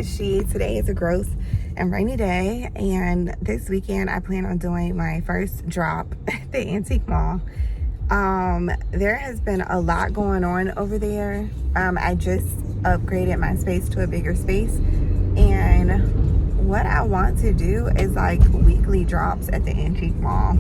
Today is a gross and rainy day, and this weekend I plan on doing my first drop at the antique mall. There has been a lot going on over there. I just upgraded my space to a bigger space, and what I want to do is like weekly drops at the antique mall.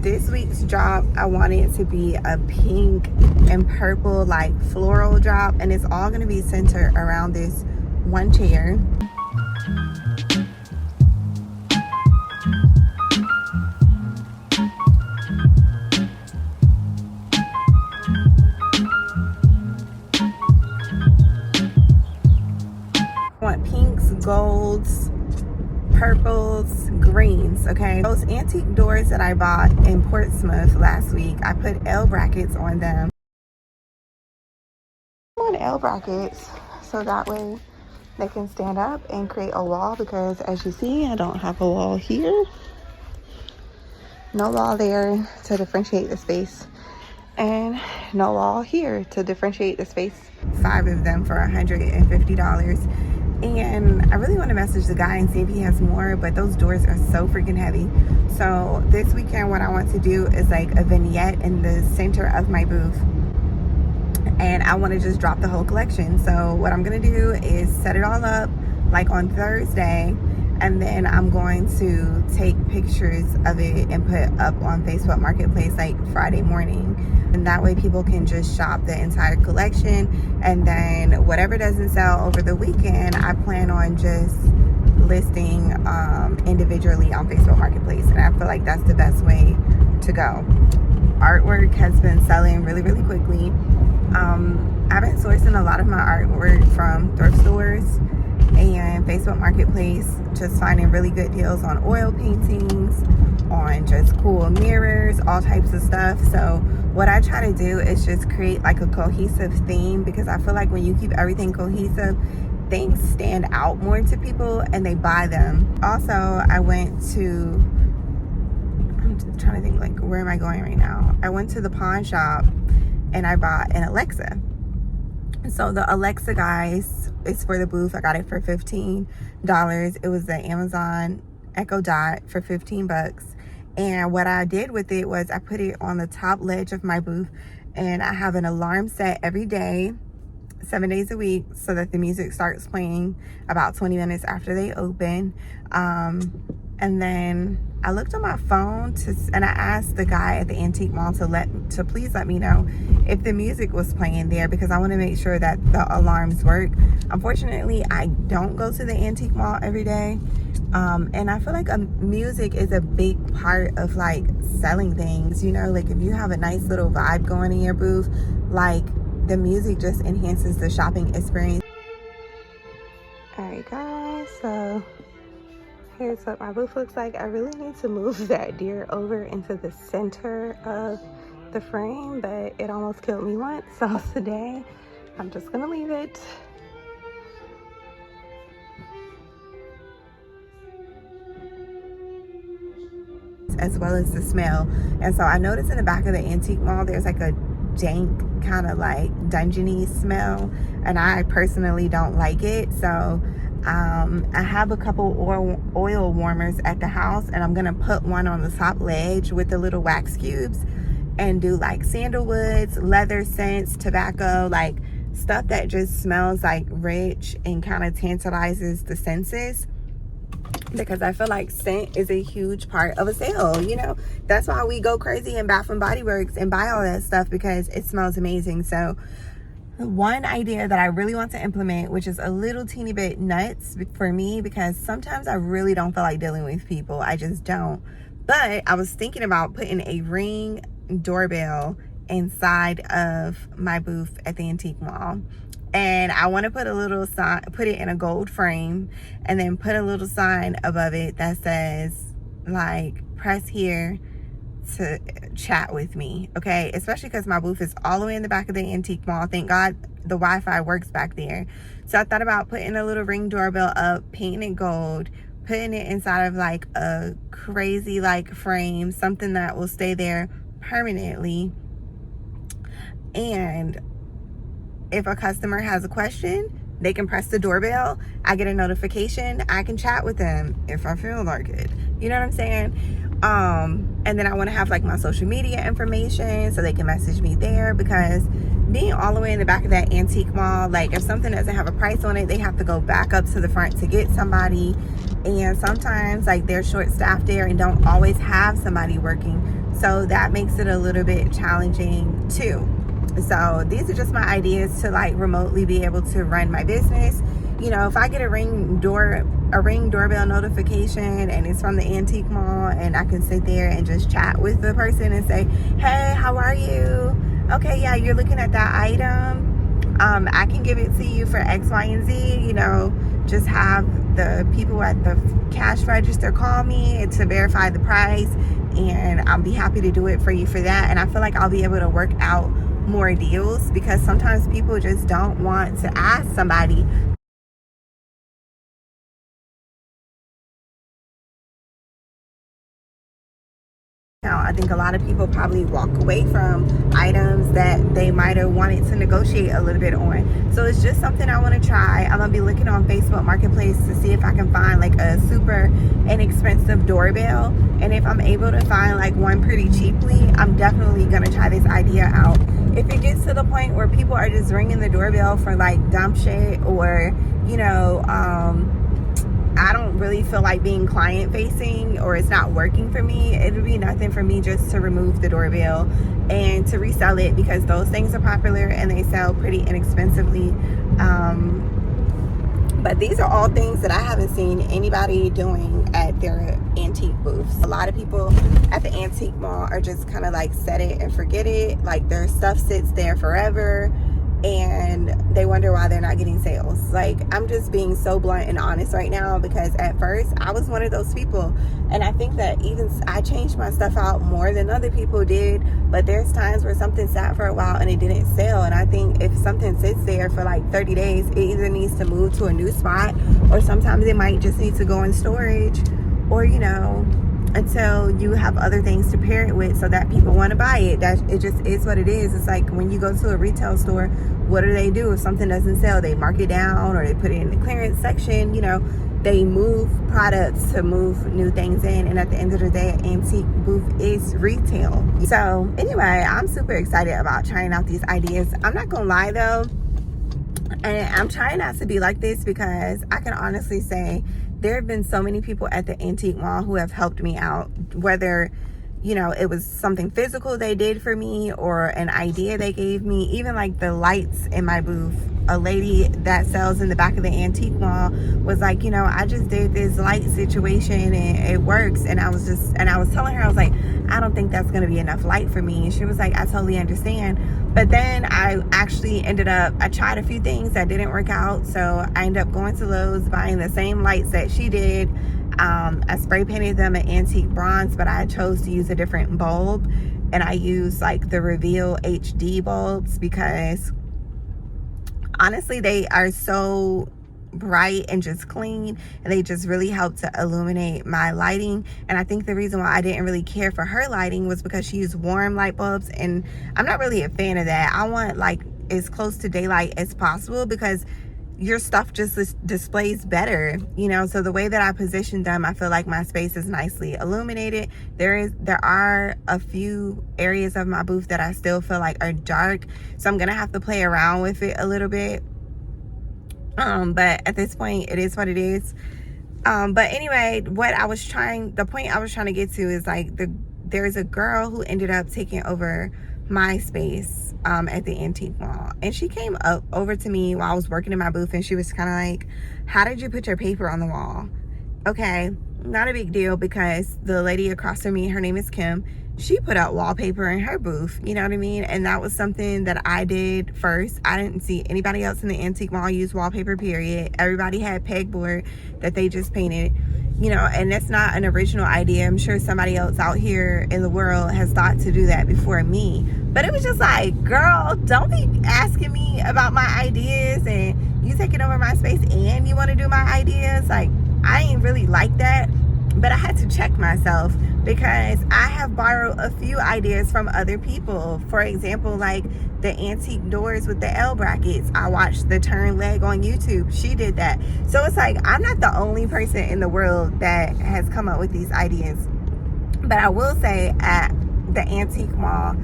This week's drop, I want it to be a pink and purple like floral drop, and it's all going to be centered around this one chair. I want pinks, golds, purples, greens. Okay, those antique doors that I bought in Portsmouth last week, I put L brackets on them. On L brackets so that way they can stand up and create a wall, because as you see, I don't have a wall here, no wall there to differentiate the space, and no wall here to differentiate the space. 5 of them for $150. And I really want to message the guy and see if he has more, but those doors are so freaking heavy. So this weekend what I want to do is like a vignette in the center of my booth, and I want to just drop the whole collection. So what I'm going to do is set it all up like on Thursday, and then I'm going to take pictures of it and put up on Facebook Marketplace like Friday morning, and that way people can just shop the entire collection. And then whatever doesn't sell over the weekend, I plan on just listing individually on Facebook Marketplace, and I feel like that's the best way to go. Artwork has been selling really quickly. I've been sourcing a lot of my artwork from thrift stores and Facebook Marketplace, just finding really good deals on oil paintings, on just cool mirrors, all types of stuff. So what I try to do is just create like a cohesive theme, because I feel like when you keep everything cohesive, things stand out more to people and they buy them. Also, I'm trying to think, like, where am I going right now? I went to the pawn shop and I bought an Alexa. So the Alexa, guys, is for the booth. I got it for $15. It was the Amazon Echo Dot for 15 bucks. And what I did with it was I put it on the top ledge of my booth, and I have an alarm set every day, 7 days a week, so that the music starts playing about 20 minutes after they open. And then I looked on my phone and I asked the guy at the antique mall to please let me know if the music was playing there, because I want to make sure that the alarms work. Unfortunately, I don't go to the antique mall every day. And I feel like music is a big part of like selling things, you know, like if you have a nice little vibe going in your booth, like the music just enhances the shopping experience. All right, guys, so here's what my booth looks like. I really need to move that deer over into the center of the frame, but it almost killed me once, so today I'm just gonna leave it. As well as the smell. And so I noticed in the back of the antique mall there's like a dank kind of like dungeony smell, and I personally don't like it. So I have a couple oil warmers at the house, and I'm gonna put one on the top ledge with the little wax cubes and do like sandalwoods, leather scents, tobacco, like stuff that just smells like rich and kind of tantalizes the senses, because I feel like scent is a huge part of a sale. You know, that's why we go crazy in Bath and Body Works and buy all that stuff, because it smells amazing. So one idea that I really want to implement, which is a little teeny bit nuts for me, because sometimes I really don't feel like dealing with people. I just don't. But I was thinking about putting a Ring doorbell inside of my booth at the antique mall. And I want to put a little sign, put it in a gold frame, and then put a little sign above it that says like, press here to chat with me. Okay, especially because my booth is all the way in the back of the antique mall. Thank God the Wi-Fi works back there. So I thought about putting a little Ring doorbell up, painting it gold, putting it inside of like a crazy like frame, something that will stay there permanently. And if a customer has a question, They can press the doorbell, I get a notification, I can chat with them if I feel like it. You know what I'm saying? And then I want to have like my social media information so they can message me there, because being all the way in the back of that antique mall, like if something doesn't have a price on it, they have to go back up to the front to get somebody. And sometimes like they're short staffed there and don't always have somebody working. So that makes it a little bit challenging too. So these are just my ideas to like remotely be able to run my business. You know, if I get a ring doorbell notification and it's from the antique mall, and I can sit there and just chat with the person and say, hey, how are you? Okay, yeah, you're looking at that item. I can give it to you for X, Y, and Z. You know, just have the people at the cash register call me to verify the price, and I'll be happy to do it for you for that. And I feel like I'll be able to work out more deals, because sometimes people just don't want to ask somebody. I think a lot of people probably walk away from items that they might have wanted to negotiate a little bit on. So it's just something I want to try. I'm gonna be looking on Facebook Marketplace to see if I can find like a super inexpensive doorbell, and if I'm able to find like one pretty cheaply, I'm definitely gonna try this idea out. If it gets to the point where people are just ringing the doorbell for like dumb shit, or you know, I don't really feel like being client facing, or it's not working for me, it would be nothing for me just to remove the doorbell and to resell it, because those things are popular and they sell pretty inexpensively. But these are all things that I haven't seen anybody doing at their antique booths. A lot of people at the antique mall are just kind of like set it and forget it. Like their stuff sits there forever, and they wonder why they're not getting sales. Like, I'm just being so blunt and honest right now, because at first I was one of those people, and I think that even I changed my stuff out more than other people did. But there's times where something sat for a while and it didn't sell, and I think if something sits there for like 30 days, it either needs to move to a new spot, or sometimes it might just need to go in storage, or you know, until you have other things to pair it with so that people want to buy it. That it just is what it is. It's like when you go to a retail store, what do? If something doesn't sell, they mark it down, or they put it in the clearance section. You know, they move products to move new things in, and at the end of the day, an antique booth is retail. So anyway, I'm super excited about trying out these ideas. I'm not gonna lie though, and I'm trying not to be like this, because I can honestly say there have been so many people at the antique mall who have helped me out, whether, you know, it was something physical they did for me or an idea they gave me. Even like the lights in my booth, a lady that sells in the back of the antique mall was like, you know, I just did this light situation and it works. And I was telling her, I was like, I don't think that's going to be enough light for me. And she was like, I totally understand. But then I actually I tried a few things that didn't work out. So I ended up going to Lowe's, buying the same lights that she did. I spray painted them an antique bronze, but I chose to use a different bulb. And I used like the Reveal HD bulbs, because honestly, they are so bright and just clean, and they just really help to illuminate my lighting. And I think the reason why I didn't really care for her lighting was because she used warm light bulbs, and I'm not really a fan of that. I want like as close to daylight as possible, because your stuff just displays better, you know. So the way that I positioned them, I feel like my space is nicely illuminated. There are a few areas of my booth that I still feel like are dark, so I'm gonna have to play around with it a little bit. But at this point, it is what it is. But anyway, the point I was trying to get to is like there's a girl who ended up taking over my space at the antique mall, and she came over to me while I was working in my booth, and she was kind of like, how did you put your paper on the wall? Okay, not a big deal, because the lady across from me, her name is Kim, she put out wallpaper in her booth, you know what I mean? And that was something that I did first. I didn't see anybody else in the antique mall use wallpaper, period. Everybody had pegboard that they just painted, you know, and that's not an original idea. I'm sure somebody else out here in the world has thought to do that before me. But it was just like, girl, don't be asking me about my ideas, and you taking over my space and you want to do my ideas. Like, I ain't really like that. But I had to check myself, because I have borrowed a few ideas from other people. For example, like the antique doors with the L brackets. I watched the turn leg on YouTube. She did that. So it's like, I'm not the only person in the world that has come up with these ideas. But I will say, at the antique mall,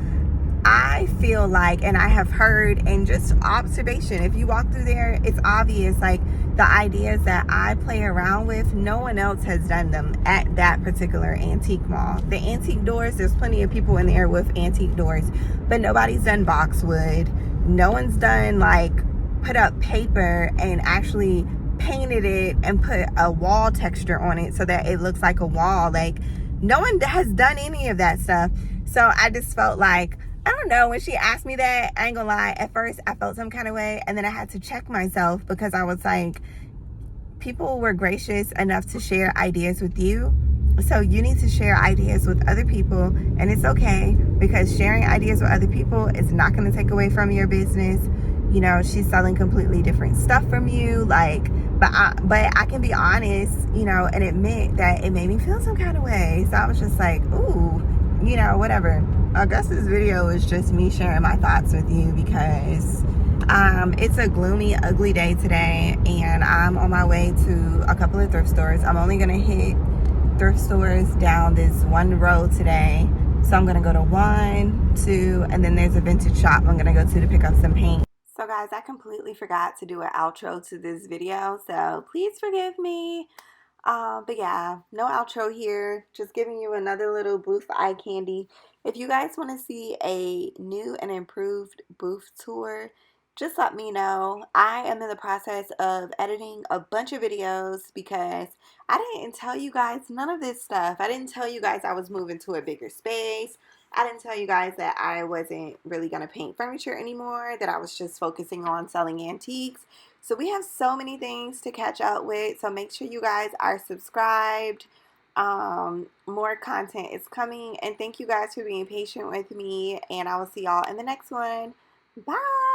I feel like, and I have heard, and just observation, if you walk through there, it's obvious, like the ideas that I play around with, no one else has done them at that particular antique mall. The antique doors, there's plenty of people in there with antique doors, but nobody's done boxwood. No one's done like put up paper and actually painted it and put a wall texture on it so that it looks like a wall. Like, no one has done any of that stuff. So I just felt like, I don't know, when she asked me that, I ain't gonna lie, at first I felt some kind of way, and then I had to check myself because I was like, people were gracious enough to share ideas with you, so you need to share ideas with other people, and it's okay, because sharing ideas with other people is not going to take away from your business. You know, she's selling completely different stuff from you, like, but I can be honest, you know, and admit that it made me feel some kind of way. So I was just like, ooh, you know, whatever. I guess this video is just me sharing my thoughts with you because it's a gloomy, ugly day today, and I'm on my way to a couple of thrift stores. I'm only gonna hit thrift stores down this one road today. So I'm gonna go to 1, 2, and then there's a vintage shop I'm gonna go to pick up some paint. So guys, I completely forgot to do an outro to this video, so please forgive me. But yeah, no outro here. Just giving you another little booth eye candy. If you guys want to see a new and improved booth tour, just let me know. I am in the process of editing a bunch of videos because I didn't tell you guys none of this stuff. I didn't tell you guys I was moving to a bigger space. I didn't tell you guys that I wasn't really going to paint furniture anymore, that I was just focusing on selling antiques. So we have so many things to catch up with. So make sure you guys are subscribed. More content is coming. And thank you guys for being patient with me. And I will see y'all in the next one. Bye.